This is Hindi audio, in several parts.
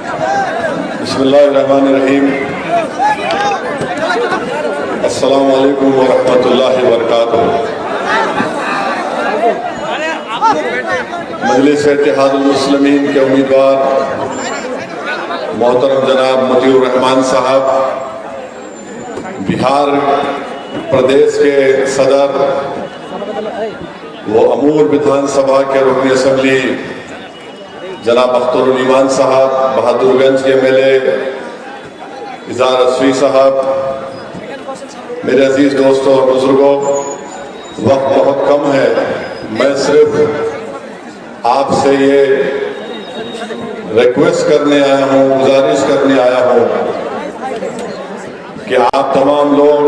बिस्मिल्लाहिर्रहमानिर्रहीम। अस्सलामु अलैकुम वरहमतुल्लाहि वबरकातुहू। मजलिस इत्तेहादुल मुस्लिमीन के उम्मीदवार मोहतरम जनाब मतीउर रहमान साहब, बिहार प्रदेश के सदर वो अमूर विधानसभा के रुकन असम्बली जनाब अख्तरुल ईमान साहब, बहादुरगंज के एमएलए इज़हार रज़वी साहब, मेरे अजीज दोस्तों और बुजुर्गों, वक्त बहुत कम है। मैं सिर्फ आपसे ये रिक्वेस्ट करने आया हूँ, गुजारिश करने आया हूँ कि आप तमाम लोग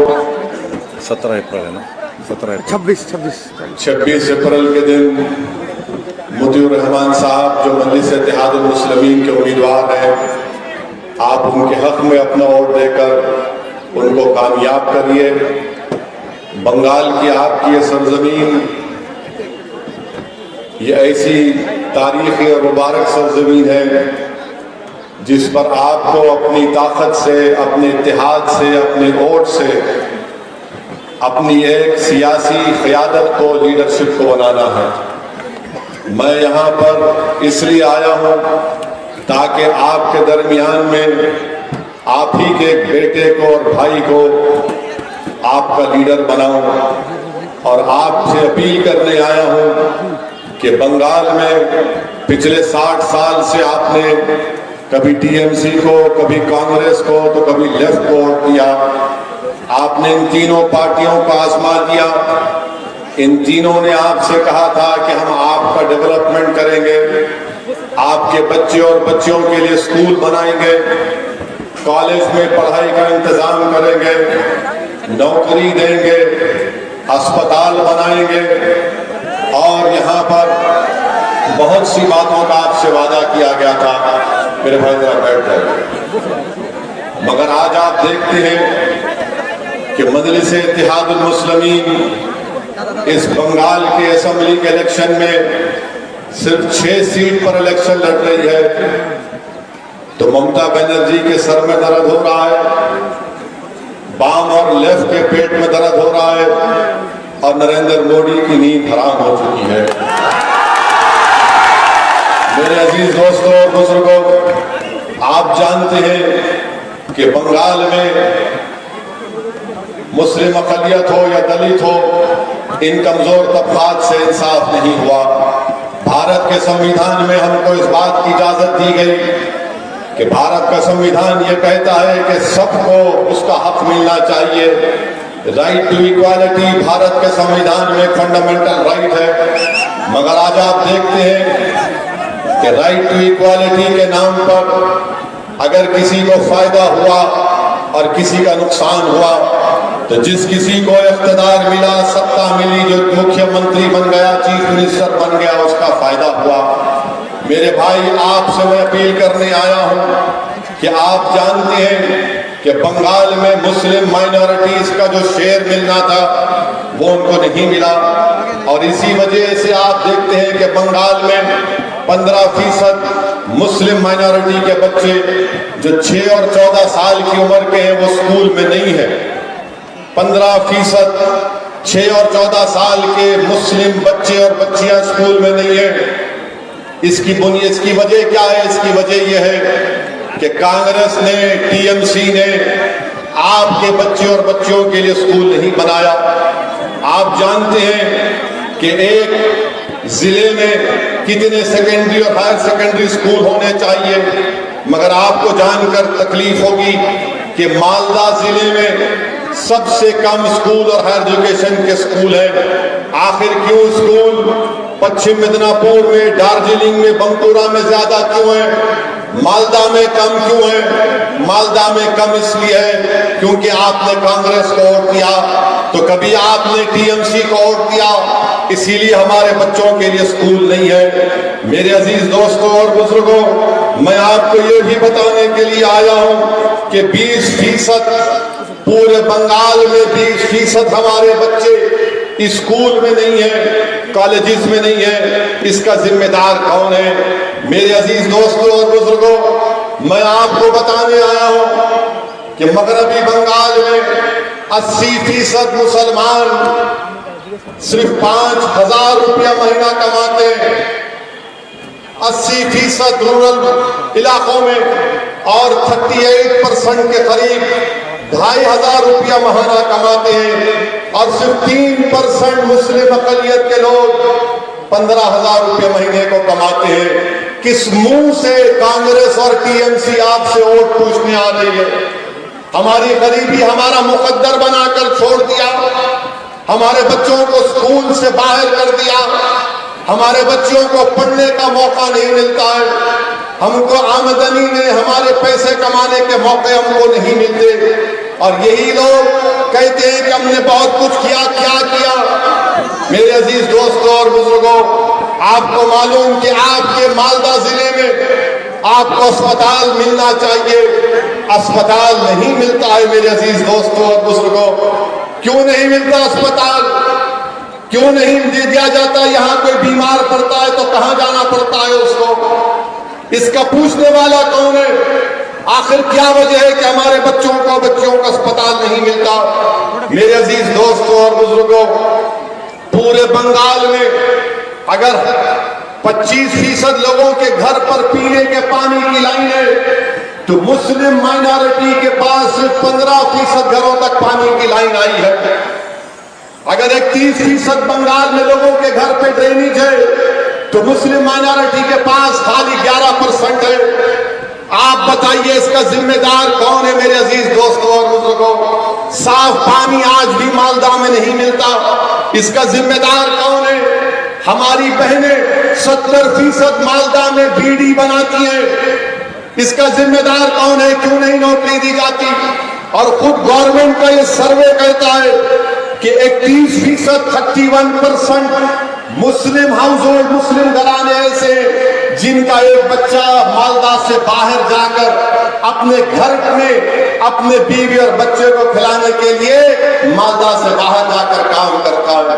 17 अप्रैल है ना, 26 अप्रैल के दिन मतीउर रहमान साहब जो मजलिस इत्तेहादुल मुस्लिमीन के उम्मीदवार हैं, आप उनके हक में अपना वोट देकर उनको कामयाब करिए। बंगाल की आपकी ये सरजमीन, ये ऐसी तारीखी और मुबारक सरजमीन है जिस पर आपको अपनी ताकत से, अपने इत्तेहाद से, अपने वोट से अपनी एक सियासी क़यादत को, लीडरशिप को बनाना है। मैं यहाँ पर इसलिए आया हूँ ताकि आपके दरमियान में आप ही के बेटे को और भाई को आपका लीडर बनाऊं, और आपसे अपील करने आया हूँ कि बंगाल में पिछले 60 साल से आपने कभी टीएमसी को, कभी कांग्रेस को, तो कभी लेफ्ट को वोट दिया। आपने इन तीनों पार्टियों को आजमा दिया। इन तीनों ने आपसे कहा था कि हम आपका डेवलपमेंट करेंगे, आपके बच्चे और बच्चियों के लिए स्कूल बनाएंगे, कॉलेज में पढ़ाई का इंतजाम करेंगे, नौकरी देंगे, अस्पताल बनाएंगे, और यहाँ पर बहुत सी बातों का आपसे वादा किया गया था। मेरे भाई जरा बैठ जाए। मगर आज आप देखते हैं कि मजलिस इत्तेहादुल मुस्लिमीन इस बंगाल के असेंबली के इलेक्शन में सिर्फ 6 सीट पर इलेक्शन लड़ रही है, तो ममता बनर्जी के सर में दर्द हो रहा है, बाम और लेफ्ट के पेट में दर्द हो रहा है, और नरेंद्र मोदी की नींद हराम हो चुकी है। मेरे अजीज दोस्तों और बुजुर्गों, आप जानते हैं कि बंगाल में मुस्लिम अक़लियत हो या दलित हो, इन कमजोर तबकात से इंसाफ नहीं हुआ। भारत के संविधान में हमको इस बात की इजाजत दी गई कि भारत का संविधान ये कहता है कि सबको उसका हक मिलना चाहिए। राइट टू इक्वालिटी भारत के संविधान में फंडामेंटल राइट है। मगर आज आप देखते हैं कि राइट टू इक्वालिटी के नाम पर अगर किसी को फायदा हुआ और किसी का नुकसान हुआ, तो जिस किसी को इख्तिदार मिला, सत्ता मिली, जो मुख्यमंत्री बन गया, चीफ मिनिस्टर बन गया, उसका फायदा हुआ। मेरे भाई, आपसे मैं अपील करने आया हूं कि आप जानते हैं कि बंगाल में मुस्लिम माइनॉरिटीज का जो शेयर मिलना था वो उनको नहीं मिला, और इसी वजह से आप देखते हैं कि बंगाल में 15% मुस्लिम माइनॉरिटी के बच्चे जो 6 और 14 साल की उम्र के हैं वो स्कूल में नहीं है। 15% 6 और 14 साल के मुस्लिम बच्चे और बच्चियां स्कूल में नहीं है। इसकी वजह क्या है? इसकी वजह यह है कि कांग्रेस ने, टीएमसी ने आपके बच्चे और बच्चियों के लिए स्कूल नहीं बनाया। आप जानते हैं कि एक जिले में कितने सेकेंडरी और हायर सेकेंडरी स्कूल होने चाहिए, मगर आपको जानकर तकलीफ होगी कि मालदा जिले में सबसे कम स्कूल और हायर एजुकेशन के स्कूल है। आखिर क्यों स्कूल पश्चिम मिदनापुर में, दार्जिलिंग में, बंकुरा में ज्यादा क्यों है, मालदा में कम क्यों है? मालदा में कम इसलिए है क्योंकि आपने कांग्रेस को वोट दिया, तो कभी आपने टीएमसी को वोट दिया, इसीलिए हमारे बच्चों के लिए स्कूल नहीं है। मेरे अजीज दोस्तों और बुजुर्गों, मैं आपको ये भी बताने के लिए आया हूं कि 20% पूरे बंगाल में 20% हमारे बच्चे स्कूल में नहीं है, कॉलेजेस में नहीं है। इसका जिम्मेदार कौन है? मेरे अजीज दोस्तों और बुजुर्गों, मैं आपको बताने आया हूं कि मगरबी बंगाल में 80% मुसलमान सिर्फ 5,000 रुपया महीना कमाते हैं। 80% रूरल इलाकों में और 38% के करीब 2,500 रुपया महीना कमाते हैं और सिर्फ 3% मुस्लिम अकलियत के लोग 15,000 रुपये महीने को कमाते हैं। किस मुंह से कांग्रेस और टीएमसी आपसे वोट पूछने आ रही है? हमारी गरीबी हमारा मुकद्दर बनाकर छोड़ दिया, हमारे बच्चों को स्कूल से बाहर कर दिया, हमारे बच्चों को पढ़ने का मौका नहीं मिलता है, हमको आमदनी में हमारे पैसे कमाने के मौके हमको नहीं मिलते। और यही लोग कहते हैं कि हमने बहुत कुछ किया। क्या किया? मेरे अजीज दोस्तों और बुजुर्गों, आपको मालूम कि आपके मालदा जिले में आपको अस्पताल मिलना चाहिए, अस्पताल नहीं मिलता है। मेरे अजीज दोस्तों और बुजुर्गों, क्यों नहीं मिलता अस्पताल? क्यों नहीं दे दिया जाता? यहाँ कोई बीमार पड़ता है तो कहाँ जाना पड़ता है उसको? इसका पूछने वाला कौन है? आखिर क्या वजह है कि हमारे बच्चों को अस्पताल नहीं मिलता? मेरे अजीज दोस्तों और बुजुर्गों, पूरे बंगाल में अगर 25% लोगों के घर पर पीने के पानी की लाइन है तो मुस्लिम माइनॉरिटी के पास सिर्फ 15% घरों तक पानी की लाइन आई है। अगर 31% बंगाल में लोगों के घर पे ड्रेनेज है तो मुस्लिम माइनॉरिटी के पास खाली 11% है। आप बताइए इसका जिम्मेदार कौन है? मेरे अजीज दोस्तों और बुजुर्गों, साफ पानी आज भी मालदा में नहीं मिलता, इसका जिम्मेदार कौन है? हमारी बहनें 70% मालदा में बीड़ी बनाती हैं, इसका जिम्मेदार कौन है? क्यों नहीं नौकरी दी जाती? और खुद गवर्नमेंट का ये सर्वे कहता है कि 31% 31% मुस्लिम हाउस होल्ड, मुस्लिम घराने ऐसे जिनका एक बच्चा मालदा से बाहर जाकर अपने घर में अपने बीवी और बच्चे को खिलाने के लिए मालदा से बाहर जाकर काम करता है।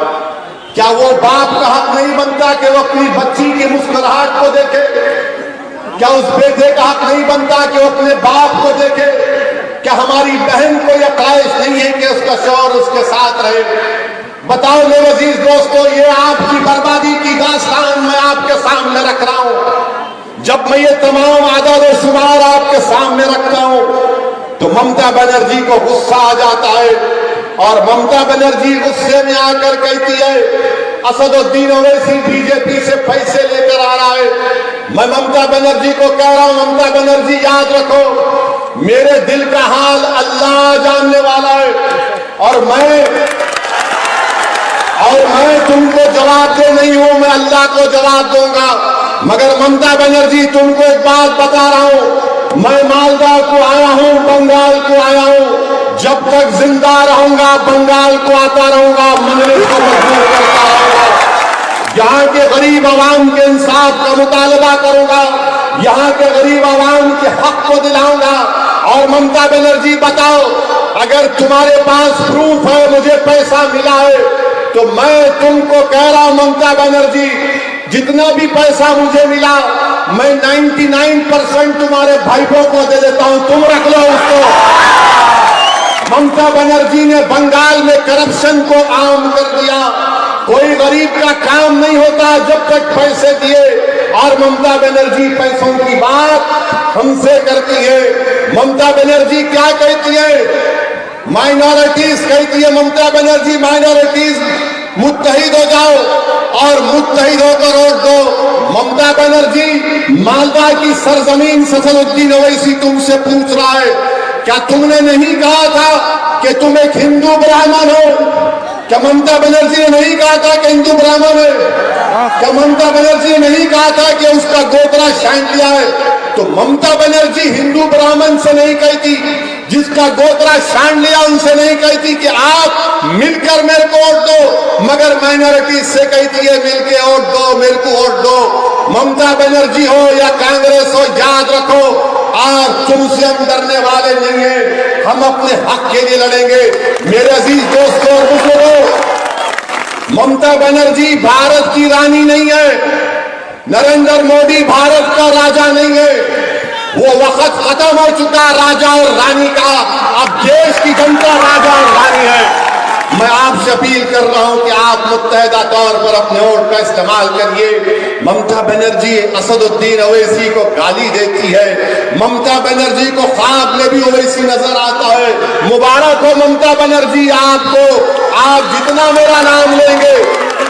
क्या वो बाप का हक नहीं बनता कि वो अपनी बच्ची की मुस्कुराहट को देखे? क्या उस बेटे का हक नहीं बनता कि वो अपने बाप को देखे? क्या हमारी बहन को यह ख्वाहिश नहीं है कि उसका शौहर उसके साथ रहे? बताओ मेरे अजीज दोस्तों, ये आपकी बर्बादी की दास्तान मैं आपके सामने रख रहा हूं। जब मैं ये तमाम आदाद और शुमार आपके सामने रखता हूं तो ममता बनर्जी को गुस्सा आ जाता है और ममता बनर्जी गुस्से में आकर कहती है असदुद्दीन ओवैसी बीजेपी से पैसे लेकर आ रहा है। मैं ममता बनर्जी को कह रहा हूं, ममता बनर्जी याद रखो, मेरे दिल का हाल अल्लाह जानने वाला है और मैं तुमको जवाब दे नहीं हूं, मैं अल्लाह को जवाब दूंगा। मगर ममता बनर्जी, तुमको एक बात बता रहा हूं, मैं मालदा को आया हूं, बंगाल को आया हूं, जब तक जिंदा रहूंगा बंगाल को आता रहूंगा, मजलिस को मजबूर करता रहूंगा, यहाँ के गरीब आवाम के इंसाफ का मुतालबा करूंगा, यहाँ के गरीब आवाम के हक को दिलाऊंगा। और ममता बनर्जी बताओ, अगर तुम्हारे पास प्रूफ है मुझे पैसा मिला है तो मैं तुमको कह रहा हूं ममता बनर्जी, जितना भी पैसा मुझे मिला मैं 99% तुम्हारे भाइयों को दे देता हूं, तुम रख लो उसको। ममता बनर्जी ने बंगाल में करप्शन को आम कर दिया। कोई गरीब का काम नहीं होता जब तक पैसे दिए, और ममता बनर्जी पैसों की बात हमसे करती है। ममता बनर्जी क्या कहती है? माइनॉरिटीज कहती है ममता बनर्जी, माइनॉरिटीज मुत्तहिद हो जाओ और मुत्तहिद होकर वोट दो। ममता बनर्जी, मालदा की सरजमीन असदुद्दीन ओवैसी तुमसे पूछ रहा है, क्या तुमने नहीं कहा था कि तुम एक हिंदू ब्राह्मण हो? क्या ममता बनर्जी ने नहीं कहा था कि हिंदू ब्राह्मण है? क्या ममता बनर्जी ने नहीं कहा था कि उसका गोत्रा छांट लिया है? तो ममता बनर्जी हिंदू ब्राह्मण से नहीं कहती, जिसका गोत्रा छांट लिया उनसे नहीं कहती कि आप मिलकर मेरे को वोट दो, मगर माइनॉरिटी से कहती है मिलके वोट दो, मेरे को वोट दो। ममता बनर्जी हो या कांग्रेस हो, याद रखो आज तुमसे हम डरने वाले नहीं है, हम अपने हक के लिए लड़ेंगे। मेरे अजीज दोस्तों और बुजुर्गों, ममता बनर्जी भारत की रानी नहीं है, नरेंद्र मोदी भारत का राजा नहीं है, वो वो वक्त खत्म हो चुका राजा और रानी का, अब देश की जनता राजा और रानी है। मैं आपसे अपील कर रहा हूं कि आप मुत्तहदा तौर पर अपने वोट का इस्तेमाल करिए। ममता बनर्जी असदुद्दीन ओवैसी को गाली देती है, ममता बनर्जी को ख्वाब में भी ओवैसी नजर आता है। मुबारक हो ममता बनर्जी आपको, आप जितना मेरा नाम लेंगे,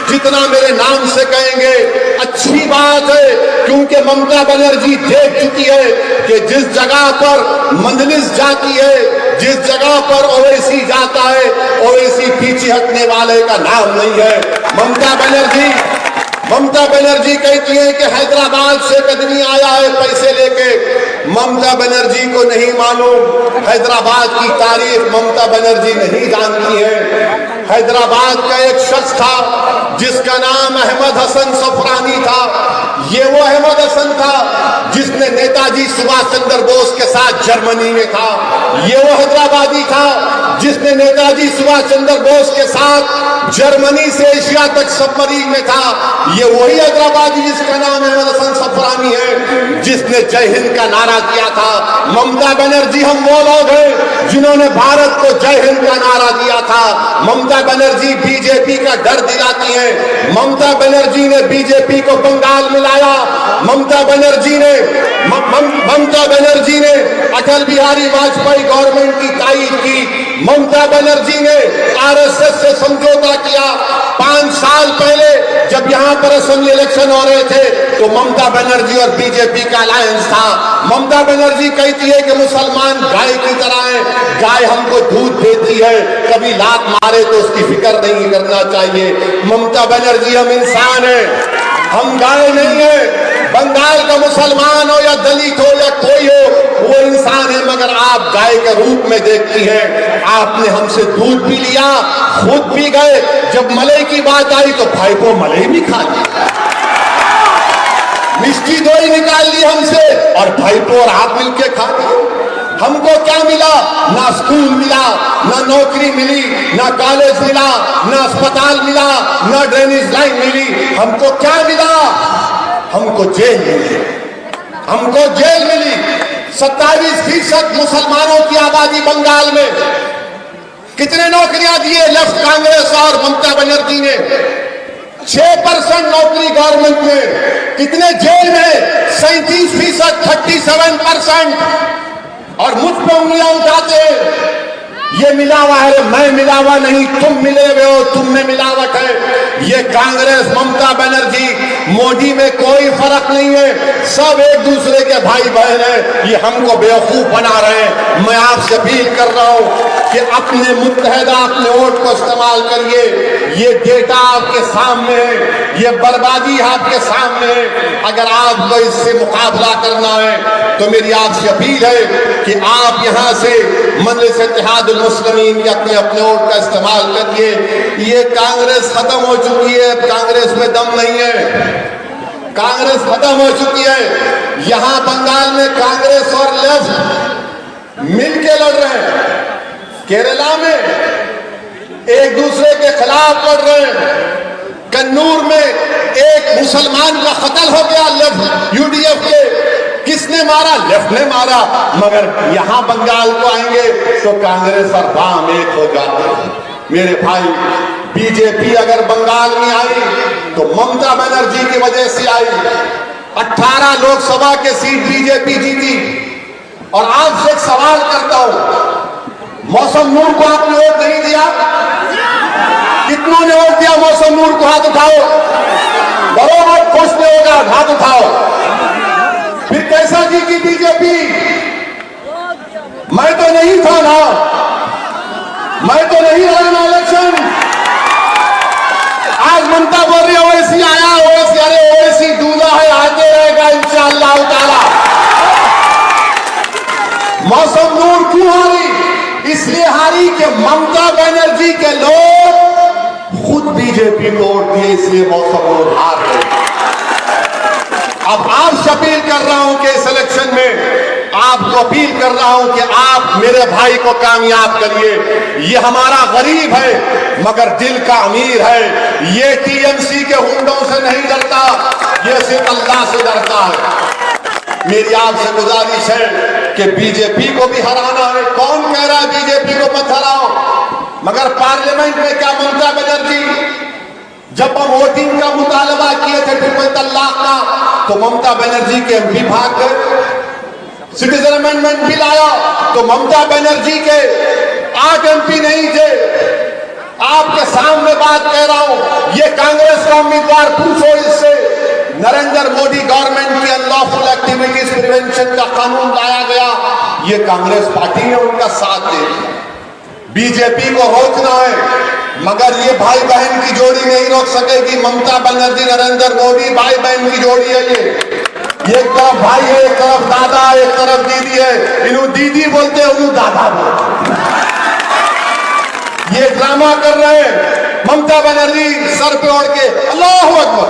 जितना मेरे नाम से कहेंगे अच्छी बात है, क्योंकि ममता बनर्जी देख चुकी है कि जिस जगह पर मंजलिस जाती है, जिस जगह पर ओवैसी जाता है, ओवैसी पीछे हटने वाले का नाम नहीं है। ममता बनर्जी कहती है कि हैदराबाद से कदमी आया है पैसे लेके। ममता बनर्जी को नहीं मालूम हैदराबाद की तारीख, ममता बनर्जी नहीं जानती है। हैदराबाद का एक शख्स था जिसका नाम अहमद हसन सफरानी था। ये वो अहमद हसन था जिसने नेताजी सुभाष चंद्र बोस के साथ जर्मनी में था। ये वो हैदराबादी था जिसने नेताजी सुभाष चंद्र बोस के साथ जर्मनी से एशिया तक सबमरीन में था। ये वही हैदराबादी जिसका नाम अहमद हसन सफरानी है, जिसने जय हिंद का नारा किया था। ममता बनर्जी हम वो लोग हैं जिन्होंने भारत को जय हिंद का नारा दिया था। ममता बनर्जी बीजेपी का डर दिलाती है। ममता बनर्जी ने बीजेपी को बंगाल में लाया। ममता बनर्जी ने अटल बिहारी वाजपेयी गवर्नमेंट की तारीफ की। ममता बनर्जी ने आरएसएस से समझौता किया। 5 साल पहले जब यहां पर असेंबली इलेक्शन हो रहे थे तो ममता बनर्जी और बीजेपी का अलायंस था। ममता बनर्जी कहती है कि मुसलमान गाय की तरह है, गाय हमको दूध देती है, कभी लात मारे तो उसकी फिक्र नहीं करना चाहिए। ममता बनर्जी हम इंसान हैं, हम गाय नहीं है। बंगाल का मुसलमान हो या दलित हो या कोई हो, वो इंसान है, मगर आप गाय के रूप में देखती हैं। आपने हमसे दूध भी लिया, खुद पी गए, जब मलाई की बात आई तो भाई को मलाई भी खा ली, मिष्टी दही निकाल ली हमसे और भाई को और आप मिलके खा लिए। हमको क्या मिला? ना स्कूल मिला, ना नौकरी मिली, ना कॉलेज मिला, ना अस्पताल मिला, ना ड्रेनेज लाइन मिली। हमको क्या मिला? हमको जेल मिली। हमको जेल मिली। 27% मुसलमानों की आबादी बंगाल में। कितने नौकरियां दिए लेफ्ट कांग्रेस और ममता बनर्जी ने? 6% नौकरी गवर्नमेंट में। कितने जेल में? 37%, 37%। और मुझ पे उंगलियां उठाते हैं, ये मिलावा है। मैं मिलावा नहीं, तुम मिले हुए हो, तुम में मिलावट है। ये कांग्रेस, ममता बनर्जी, मोदी में कोई फर्क नहीं है। सब एक दूसरे के भाई बहन हैं। ये हमको बेवकूफ बना रहे हैं। मैं आपसे अपील कर रहा हूं कि अपने मुत्तहदा अपने वोट को इस्तेमाल करिए। ये डेटा आपके सामने है, ये बर्बादी आपके सामने है। अगर आपको इससे मुकाबला करना है तो मेरी आपसे अपील है कि आप यहां से मजलिस इत्तेहादुल मुस्लिमीन के अपने अपने वोट का इस्तेमाल करिए। ये कांग्रेस खत्म हो चुकी है, अब कांग्रेस में दम नहीं है। कांग्रेस खत्म हो चुकी है। यहां बंगाल में कांग्रेस और लेफ्ट मिलके लड़ रहे हैं। केरला में एक दूसरे के खिलाफ लड़ रहे हैं। कन्नूर में एक मुसलमान का कत्ल हो गया लेफ्ट यूडीएफ के। किसने मारा? लेफ्ट ने मारा। मगर यहां बंगाल को आएंगे तो कांग्रेस और वाम एक हो जाते हैं। मेरे भाई, बीजेपी अगर बंगाल में आई तो ममता बनर्जी की वजह से आई। 18 लोकसभा के सीट बीजेपी जीती। और आपसे एक सवाल करता हूं, मौसम नूर को आपने वोट नहीं दिया? कितनों ने वोट दिया मौसम नूर को? हाथ उठाओ। बराबर खुश नहीं होगा, हाथ उठाओ। फिर कैसा जीती बीजेपी? मैं तो नहीं था ना, मैं तो नहीं रहा ना इलेक्शन। आज ममता बोल रही है ओवैसी आया, ओवैसी। अरे ओवैसी दूल्हा है, आते रहेगा इंशाअल्लाह ताला। मौसम नूर क्यों हारी? इसलिए हारी कि ममता बनर्जी के लोग खुद बीजेपी को वोट दिए, इसलिए मौसम नूर हार गए। अब आपसे अपील कर रहा हूं कि इस इलेक्शन में आपको अपील कर रहा हूं कि आप मेरे भाई को कामयाब करिए। ये हमारा गरीब है मगर दिल का अमीर है। ये टीएमसी के हुंडों से नहीं डरता, ये सिर्फ अल्लाह से डरता है। मेरी आपसे गुजारिश है कि बीजेपी को भी हराना है। कौन कह रहा है बीजेपी को मत हराओ? मगर पार्लियामेंट में क्या ममता बनर्जी, जब हम वोटिंग का मुतालबा किए थे ट्रिपल तलाक का, तो ममता बनर्जी के एमपी भाग गए। सिटीजन अमेंडमेंट बिल आया तो ममता बनर्जी के 8 एमपी नहीं थे। आपके सामने बात कह रहा हूं, ये कांग्रेस का उम्मीदवार, पूछो इससे। नरेंद्र मोदी गवर्नमेंट की अनलॉफुल एक्टिविटीज प्रिवेंशन का कानून लाया गया, ये कांग्रेस पार्टी ने उनका साथ दे दिया। बीजेपी को रोकना है, मगर ये भाई बहन की जोड़ी नहीं रोक सकेगी। ममता बनर्जी नरेंद्र मोदी भाई बहन की जोड़ी है। ये एक तरफ भाई है, एक तरफ दादा, एक तरफ दीदी है। इन्हों दीदी बोलते हैं, उन्हों दादा बोलते हैं। ये ड्रामा कर रहे हैं। ममता बनर्जी सर पे ओढ़ के अल्लाहू अकबर,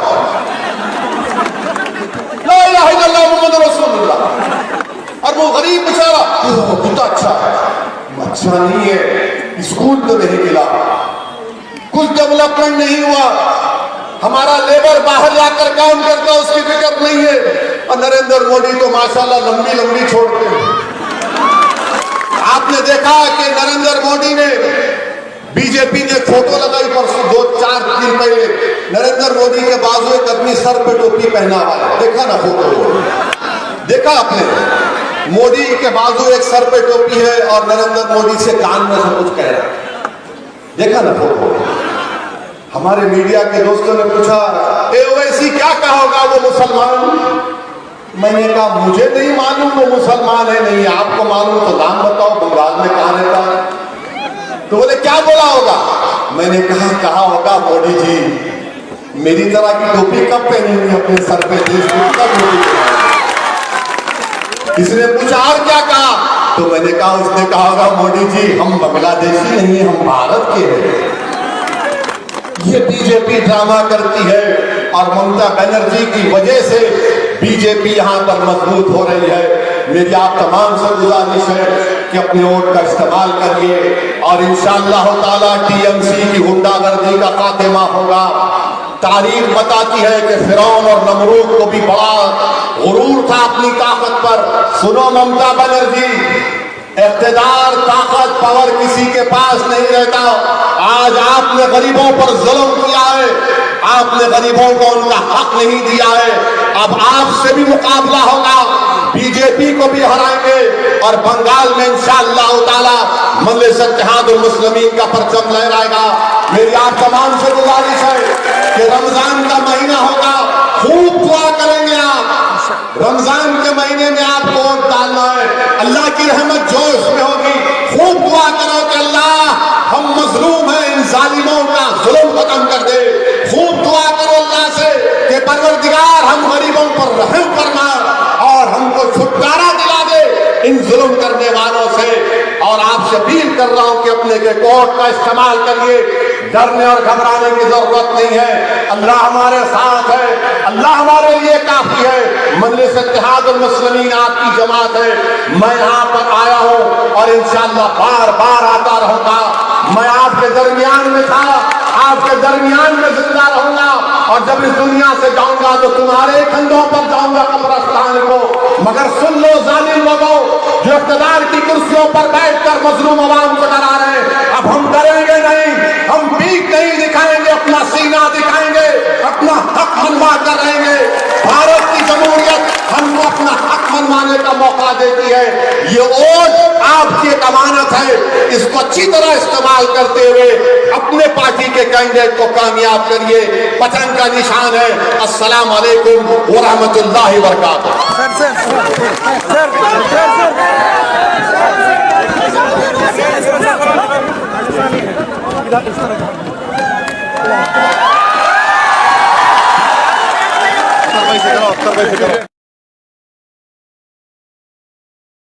ला इलाहा इल्लल्लाह मुहम्मद रसूलुल्लाह, और वो गरीब बेचारा कितना अच्छा है। अच्छा नहीं है, स्कूल तो नहीं मिला, कुछ डेवलपमेंट नहीं हुआ, हमारा लेबर बाहर जाकर काम करता, उसकी फिक्र नहीं है। और नरेंद्र मोदी तो माशाल्लाह लंबी लंबी छोड़ते हैं। आपने देखा कि नरेंद्र मोदी ने, बीजेपी ने फोटो लगाई परसों 2-4 दिन पहले, नरेंद्र मोदी के बाजू एक आदमी सर पे टोपी पहना हुआ है, देखा ना फोटो? देखा आपने? मोदी के बाजू एक सर पे टोपी है और नरेंद्र मोदी से कान में सब कुछ कह रहा है, देखा ना फोटो? हमारे मीडिया के दोस्तों ने पूछा, ओवैसी क्या कहोगा वो मुसलमान? मैंने कहा मुझे नहीं मालूम वो मुसलमान है नहीं, आपको मालूम तो नाम बताओ, बंगाल में कहां रहता है? तो बोले क्या बोला होगा? मैंने कहा होगा मोदी जी मेरी तरह की टोपी कब पहनेंगे अपने सर पे, देश को कब मोदी? इसने पूछा और क्या कहा? तो मैंने कहा, उसने कहा होगा मोदी जी हम बांग्लादेशी नहीं है, हम भारत के हैं। ये बीजेपी ड्रामा करती है और ममता बनर्जी की वजह से बीजेपी यहां पर मजबूत हो रही है। मेरी आप तमाम से गुजारिश है कि अपने वोट का इस्तेमाल करिए और इंशाअल्लाह ताला टीएमसी की गुंडागर्दी का खात्मा होगा। तारीख बताती है कि फिरौन और नमरूद को भी बड़ा गुरूर था अपनी ताकत पर। सुनो ममता बनर्जी, इख्तिदार, ताकत, पावर किसी के पास नहीं रहता। आज आपने गरीबों पर जुल्म किया है, आपने गरीबों को उनका हक नहीं दिया है। अब आपसे भी मुकाबला होगा, बीजेपी को भी हराएंगे और बंगाल में इंशाअल्लाह ताला मजलिस इत्तेहादुल मुस्लिमीन का परचम लहराएगा। मेरी आप तमाम से गुजारिश है कि रमजान का महीना होगा, खूब दुआ करेंगे आप। रमजान के महीने में आपको वोट डालना है, अल्लाह की रहमत जो इसमें होगी, खूब दुआ करो कि अल्लाह हम मजलूम हैं, इन जालिमों का जुल्म खत्म कर दे। खूब दुआ करो अल्लाह से कि परवरदिगार हम गरीबों पर रहम फरमा और हमको छुटकारा दिला दे इन जुल्म करने वालों से। और आपसे अपील कर रहा हूं कि अपने के कोर्ट का इस्तेमाल करिए, डरने और घबराने की जरूरत नहीं है। अल्लाह हमारे साथ है, अल्लाह हमारे लिए काफी है। मजलिस इत्तेहादुल मुस्लिमीन आपकी जमात है। मैं यहाँ पर आया हूँ और इंशाअल्लाह बार बार आता रहूंगा। मैं आपके दरमियान में था, आपके दरमियान में जिंदा रहूंगा और जब इस दुनिया से जाऊंगा तो तुम्हारे कंधों पर जाऊंगा कब्रिस्तान को। मगर सुन लो जालिम लोगों जो इख्तिदार की कुर्सियों पर बैठकर मजलूम अवाम को डरा रहे हैं, अब हम डरेंगे नहीं, हम पीठ नहीं दिखाएंगे, अपना सीना दिखाएंगे, अपना हक मनवा कर रहेंगे। भारत की जमहूरियत हमको अपना हक मनवाने का मौका देती है। ये वोट आपकी एक अमानत है, इसको अच्छी तरह इस्तेमाल करते हुए अपने पार्टी के कैंडिडेट को कामयाब करिए। पतन का निशान है। अस्सलाम वालेकुम व रहमतुल्लाहि व बरकातुहू।